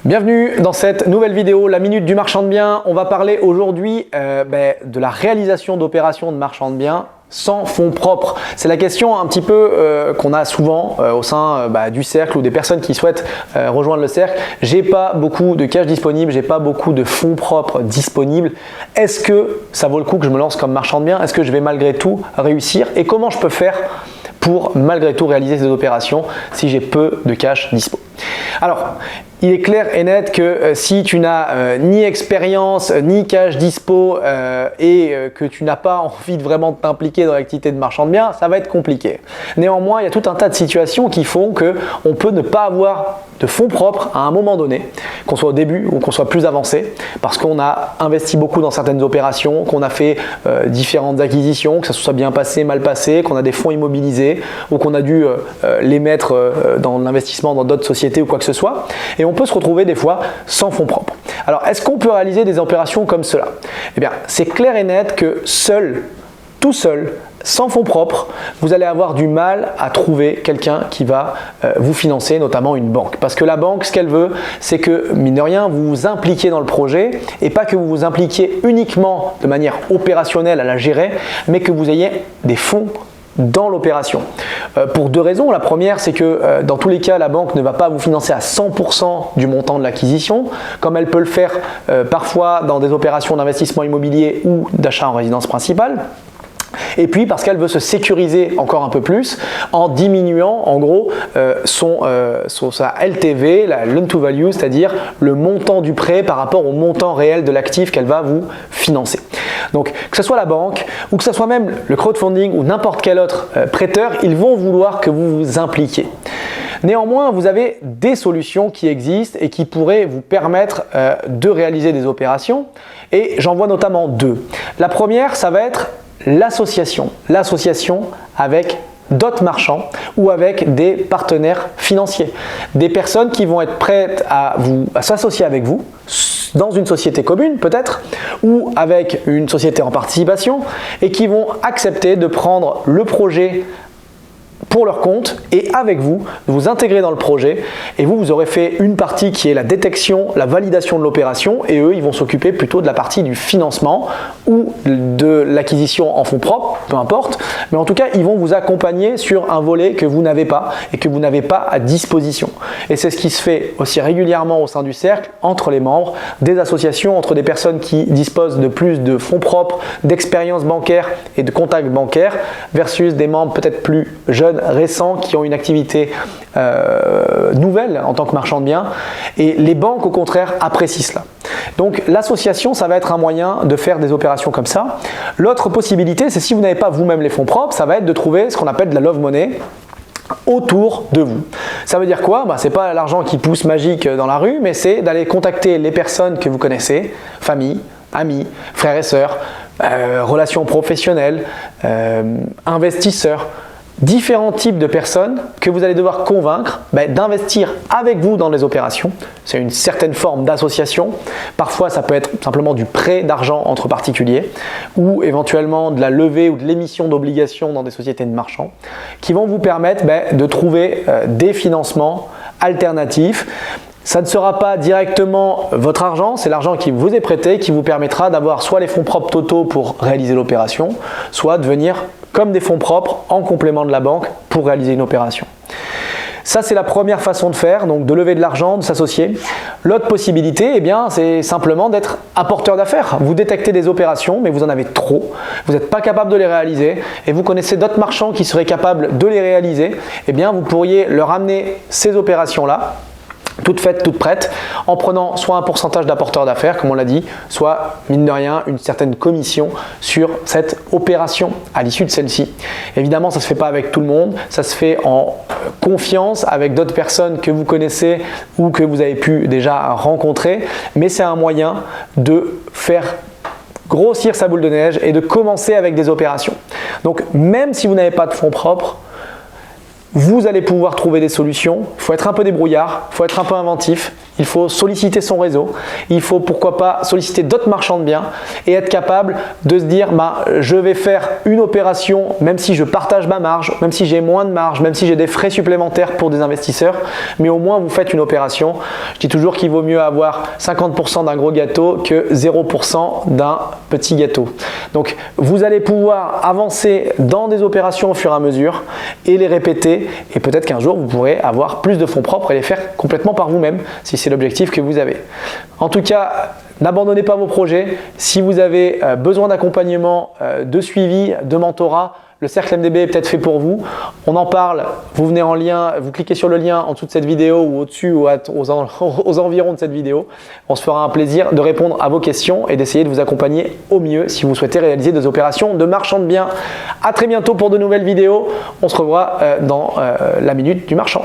Bienvenue dans cette nouvelle vidéo, la minute du marchand de biens. On va parler aujourd'hui de la réalisation d'opérations de marchand de biens sans fonds propres. C'est la question un petit peu qu'on a souvent au sein du cercle ou des personnes qui souhaitent rejoindre le cercle. J'ai pas beaucoup de cash disponible, j'ai pas beaucoup de fonds propres disponibles. Est-ce que ça vaut le coup que je me lance comme marchand de biens? Est-ce que je vais malgré tout réussir? Et comment je peux faire pour malgré tout réaliser ces opérations si j'ai peu de cash dispo? Alors, il est clair et net que si tu n'as ni expérience, ni cash dispo et que tu n'as pas envie de vraiment t'impliquer dans l'activité de marchand de biens, ça va être compliqué. Néanmoins, il y a tout un tas de situations qui font qu'on peut ne pas avoir de fonds propres à un moment donné, qu'on soit au début ou qu'on soit plus avancé, parce qu'on a investi beaucoup dans certaines opérations, qu'on a fait différentes acquisitions, que ça soit bien passé, mal passé, qu'on a des fonds immobilisés ou qu'on a dû les mettre dans l'investissement dans d'autres sociétés ou quoi que ce soit. Et on peut se retrouver des fois sans fonds propres. Alors, est-ce qu'on peut réaliser des opérations comme cela? Eh bien, c'est clair et net que tout seul, sans fonds propres, vous allez avoir du mal à trouver quelqu'un qui va vous financer, notamment une banque. Parce que la banque, ce qu'elle veut, c'est que, mine de rien, vous vous impliquiez dans le projet et pas que vous vous impliquiez uniquement de manière opérationnelle à la gérer, mais que vous ayez des fonds dans l'opération. Pour deux raisons. La première, c'est que dans tous les cas, la banque ne va pas vous financer à 100% du montant de l'acquisition, comme elle peut le faire parfois dans des opérations d'investissement immobilier ou d'achat en résidence principale. Et puis parce qu'elle veut se sécuriser encore un peu plus en diminuant en gros sa LTV, la loan to value, c'est-à-dire le montant du prêt par rapport au montant réel de l'actif qu'elle va vous financer. Donc que ce soit la banque ou que ce soit même le crowdfunding ou n'importe quel autre prêteur, ils vont vouloir que vous vous impliquiez. Néanmoins, vous avez des solutions qui existent et qui pourraient vous permettre de réaliser des opérations et j'en vois notamment deux. La première, ça va être l'association avec d'autres marchands ou avec des partenaires financiers, des personnes qui vont être prêtes à s'associer avec vous dans une société commune peut-être ou avec une société en participation et qui vont accepter de prendre le projet pour leur compte et avec vous, de vous intégrer dans le projet et vous aurez fait une partie qui est la détection, la validation de l'opération et eux, ils vont s'occuper plutôt de la partie du financement ou de l'acquisition en fonds propres, peu importe, mais en tout cas, ils vont vous accompagner sur un volet que vous n'avez pas et que vous n'avez pas à disposition. Et c'est ce qui se fait aussi régulièrement au sein du cercle, entre les membres, des associations, entre des personnes qui disposent de plus de fonds propres, d'expérience bancaire et de contacts bancaires versus des membres peut-être plus jeunes, récents qui ont une activité nouvelle en tant que marchand de biens et les banques au contraire apprécient cela. Donc l'association, ça va être un moyen de faire des opérations comme ça. L'autre possibilité, c'est si vous n'avez pas vous-même les fonds propres, ça va être de trouver ce qu'on appelle de la love money autour de vous. Ça veut dire quoi? C'est pas l'argent qui pousse magique dans la rue, mais c'est d'aller contacter les personnes que vous connaissez, famille, amis, frères et sœurs, relations professionnelles, investisseurs, différents types de personnes que vous allez devoir convaincre d'investir avec vous dans les opérations. C'est une certaine forme d'association. Parfois, ça peut être simplement du prêt d'argent entre particuliers ou éventuellement de la levée ou de l'émission d'obligations dans des sociétés de marchands qui vont vous permettre de trouver des financements alternatifs. Ça ne sera pas directement votre argent, c'est l'argent qui vous est prêté qui vous permettra d'avoir soit les fonds propres totaux pour réaliser l'opération, soit de venir comme des fonds propres en complément de la banque pour réaliser une opération. Ça, c'est la première façon de faire, donc de lever de l'argent, de s'associer. L'autre possibilité, c'est simplement d'être apporteur d'affaires. Vous détectez des opérations, mais vous en avez trop. Vous n'êtes pas capable de les réaliser et vous connaissez d'autres marchands qui seraient capables de les réaliser. Vous pourriez leur amener ces opérations-là, toutes faites, toutes prêtes, en prenant soit un pourcentage d'apporteur d'affaires, comme on l'a dit, soit, mine de rien, une certaine commission sur cette opération à l'issue de celle-ci. Évidemment, ça ne se fait pas avec tout le monde, ça se fait en confiance avec d'autres personnes que vous connaissez ou que vous avez pu déjà rencontrer, mais c'est un moyen de faire grossir sa boule de neige et de commencer avec des opérations. Donc, même si vous n'avez pas de fonds propres, vous allez pouvoir trouver des solutions. Il faut être un peu débrouillard, il faut être un peu inventif, il faut solliciter son réseau, il faut pourquoi pas solliciter d'autres marchands de biens et être capable de se dire je vais faire une opération même si je partage ma marge, même si j'ai moins de marge, même si j'ai des frais supplémentaires pour des investisseurs, mais au moins vous faites une opération. Je dis toujours qu'il vaut mieux avoir 50% d'un gros gâteau que 0% d'un petit gâteau. Donc vous allez pouvoir avancer dans des opérations au fur et à mesure et les répéter, et peut-être qu'un jour vous pourrez avoir plus de fonds propres et les faire complètement par vous-même si c'est l'objectif que vous avez. En tout cas, n'abandonnez pas vos projets. Si vous avez besoin d'accompagnement, de suivi, de mentorat, le cercle MDB est peut-être fait pour vous. On en parle, vous venez en lien, vous cliquez sur le lien en dessous de cette vidéo ou au-dessus ou aux environs de cette vidéo. On se fera un plaisir de répondre à vos questions et d'essayer de vous accompagner au mieux si vous souhaitez réaliser des opérations de marchand de biens. À très bientôt pour de nouvelles vidéos. On se revoit dans la minute du marchand.